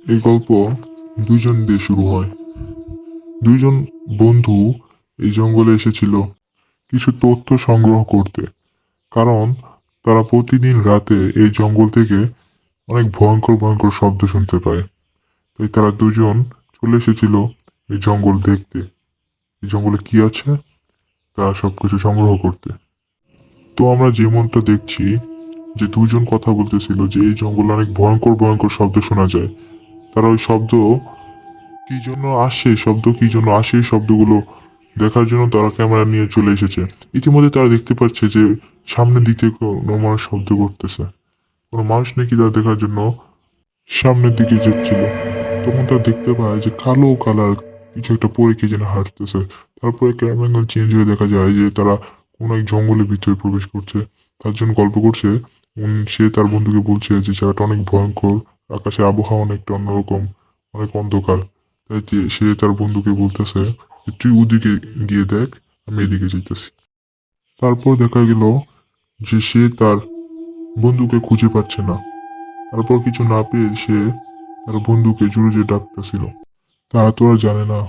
এই গল্প দুইজন দিয়ে শুরু হয়। দুইজন বন্ধু এই জঙ্গলে এসেছিল কিছু তথ্য সংগ্রহ করতে। কারণ তারা প্রতিদিন রাতে এই জঙ্গল থেকে অনেক ভয়ঙ্কর ভয়ঙ্কর শব্দ শুনতে পায়। তাই তারা দুজন চলে এসেছিল এই জঙ্গল দেখতে, এই জঙ্গলে কি আছে তা সবকিছু সংগ্রহ করতে। তো আমরা যেমনটা দেখছি যে দুজন কথা বলতেছিল যে এই জঙ্গলে অনেক ভয়ঙ্কর ভয়ঙ্কর শব্দ শোনা যায়। তারা ওই শব্দ কি জন্য আসে, শব্দ কি জন্য আসে, এই শব্দগুলো দেখার জন্য তারা ক্যামেরা নিয়ে চলে এসেছে। ইতিমধ্যে তারা দেখতে পাচ্ছে যে সামনের দিকে কোনো মানুষ শব্দ করতেছে, কোনো মানুষ নাকি তারা দেখার জন্য সামনের দিকে যাচ্ছিল। তখন তারা দেখতে পায় যে কালো কালার কিছু একটা পরে কে যেন হাঁটতেছে। তারপরে ক্যামেরা অ্যাঙ্গেল চেঞ্জ হয়ে দেখা যায় যে তারা কোন এক জঙ্গলের ভিতরে প্রবেশ করছে। তার জন্য গল্প করছে। সে তার বন্ধুকে বলছে যে জায়গাটা অনেক ভয়ঙ্কর, আকাশের আবহাওয়া অনেকটা অন্যরকম, অনেক অন্ধকার। তাই সে তার বন্ধুকে বলতেছে যে তুই ওদিকে গিয়ে দেখ, আমি এদিকে যেতেছি। তারপর দেখা গেল যে সে তার বন্ধুকে খুঁজে পাচ্ছে না। তারপর কিছু না পেয়ে সে তার বন্ধুকে জোরে জোরে ডাকতেছিল। তারা তো আর জানে না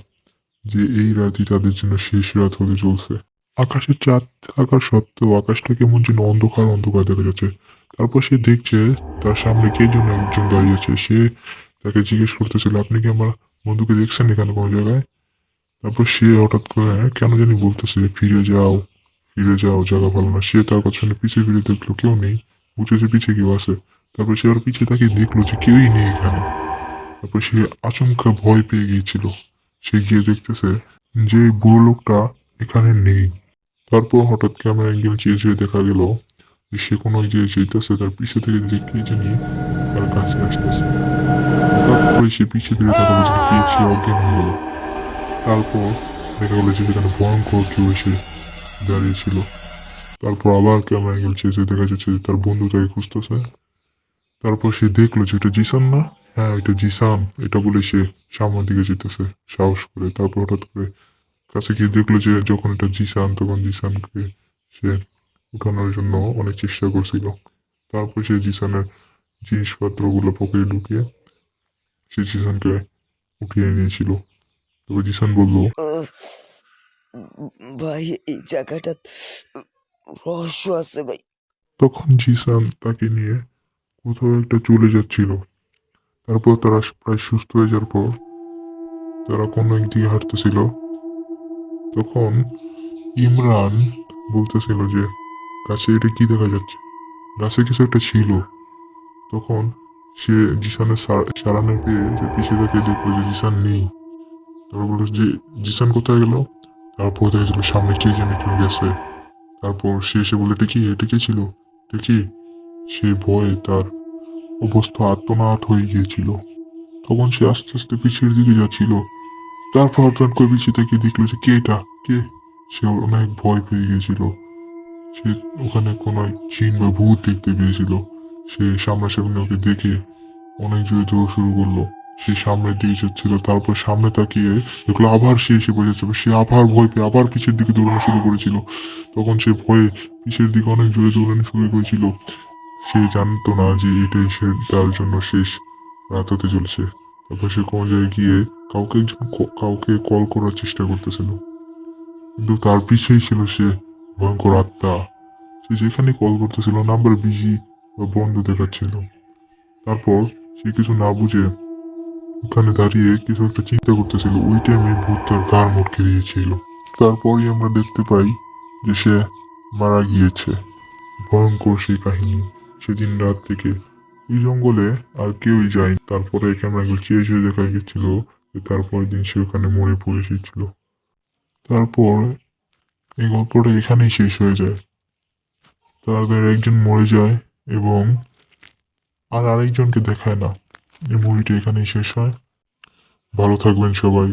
যে এই রাতই তাদের জন্য শেষ রাত হতে চলছে। আকাশে চাঁদ থাকা সত্ত্বেও আকাশটা কেমন যেন অন্ধকার অন্ধকার দেখা যাচ্ছে। তারপর সে দেখছে তার সামনে কে যেন একজন দাঁড়িয়ে আছে। সে তাকে জিজ্ঞেস করতেছিল, আপনি কি আমার বন্ধুকে দেখছেন এখানে কোনো জায়গায়? তারপর সে হঠাৎ করে কেন জানি বলতেছে, ফিরে যাও, ফিরে যাও, জায়গা ভালো না। সে তার কথা শুনে পিছিয়ে ফিরে দেখলো কেউ নেই, বুঝেছে পিছে কেউ আছে। তারপর সে আর পিছিয়ে তাকিয়ে দেখলো যে কেউই নেই এখানে। তারপর সে আচমকা ভয় পেয়ে গিয়েছিল। সে গিয়ে দেখতেছে যে এই বুড়ো লোকটা এখানে নেই। তারপর হঠাৎ ক্যামেরা অ্যাঙ্গেল চেঞ্জ হয়ে দেখা গেল যে সে কোনো এক জায়গায় যেতেছে, তার পিছে থেকে যে কে জানি তার কাছে আসতেছে। হঠাৎ করে সে পিছিয়ে ফিরে তাকালো যে কে, সে অজ্ঞান হয়ে গেল। তারপর দেখা গেলো যে সেখানে ভয়ঙ্কর কেউ এসে দাঁড়িয়েছিল। তারপর আবার ক্যামেরা অ্যাঙ্গেল চেঞ্জ হয়ে দেখা যাচ্ছে যে তার বন্ধু তাকে খুঁজতেছে। তারপর সে দেখলো যে এটা জিসান না, হ্যাঁ এটা জিসান, এটা বলে সে সামনের দিকে যেতেছে সাহস করে। তারপর হঠাৎ করে কাছে গিয়ে দেখলো যে যখন এটা জিসান, তখন জিসানকে সে উঠানোর জন্য অনেক চেষ্টা করছিল। তারপর সে জিসানের জিনিসপত্রগুলো পকেটে ঢুকিয়ে সে জিসানকে উঠিয়ে নিয়েছিল। তবে জিসান বলল, আহ, ভাই এই জায়গাটা রহস্য আছে ভাই। তখন জিসান তাকে নিয়ে কোথাও একটা চলে যাচ্ছিল। তারপর তারা প্রায় সুস্থ হয়ে যাওয়ার পর তারা কোনো একদিকে হাঁটতেছিল। তখন ইমরান বলতেছিল যে গাছে এটা কি দেখা যাচ্ছে, গাছে কিছু একটা ছিল। তখন সে জিসানের সারানে পেয়ে সে পিছিয়ে তাকে দেখলো যে জিসান নেই। তারপর বললো যে জিসান কোথায় গেল। তারপর দেখা গেল সামনে কে যেন কেউ গেছে। তারপর সে এসে বলে এটা কি, এটা কে ছিল, এটা কি। সে ভয়ে তার অবস্থা আত্মনাদ হয়ে গিয়েছিল। তখন সে আস্তে আস্তে পিছের দিকে যাচ্ছিল। তারপর হঠাৎ করে পিছিয়ে তাকিয়ে দেখলো যে কে এটা, কে। সে অনেক ভয় পেয়ে গিয়েছিল। সে ওখানে কোনো এক জিন বা ভূত দেখতে পেয়েছিল। সে সামনাসামনি ওকে দেখে অনেক জোরে দৌড় শুরু করলো। সে সামনের দিকে যাচ্ছিল, তারপর সামনে তাকিয়ে দেখলো আবার সে এসে বসেছে। সে আবার ভয় পেয়ে আবার পিছের দিকে দৌড়ানো শুরু করেছিল। তখন সে ভয়ে পিছের দিকে অনেক জোরে দৌড়ানো শুরু করেছিল। সে জানতো না যে এটাই সে তার জন্য শেষ রাত হতে চলছে। তারপর সে কোনো জায়গায় গিয়ে কাউকে কল করার চেষ্টা করতেছিল, কিন্তু তার পিছেই ছিল সে ভয়ঙ্কর আত্মা। সে যেখানে কল করতেছিল নাম্বার বিজি বা বন্ধ দেখাচ্ছিল। তারপর সে কিছু না বুঝে ওখানে দাঁড়িয়ে কিছু একটা চিন্তা করতেছিল। ওই টাইমে ভূত তার ঘাড় মটকে দিয়েছিল। তারপরই আমরা দেখতে পাই যে সে মারা গিয়েছে। ভয়ঙ্কর সেই কাহিনী। সেদিন রাত থেকে ওই জঙ্গলে আর কেউই যায়নি। তারপরে ক্যামেরাগুলো চেয়ে চেয়ে দেখা গেছিল যে তারপরের দিন সে ওখানে মরে পড়ে এসেছিল। তারপর এই গল্পটা এখানেই শেষ হয়ে যায়। তাদের একজন মরে যায় এবং আর আরেকজনকে দেখায় না। এই মুভিটা এখানেই শেষ হয়। ভালো থাকবেন সবাই।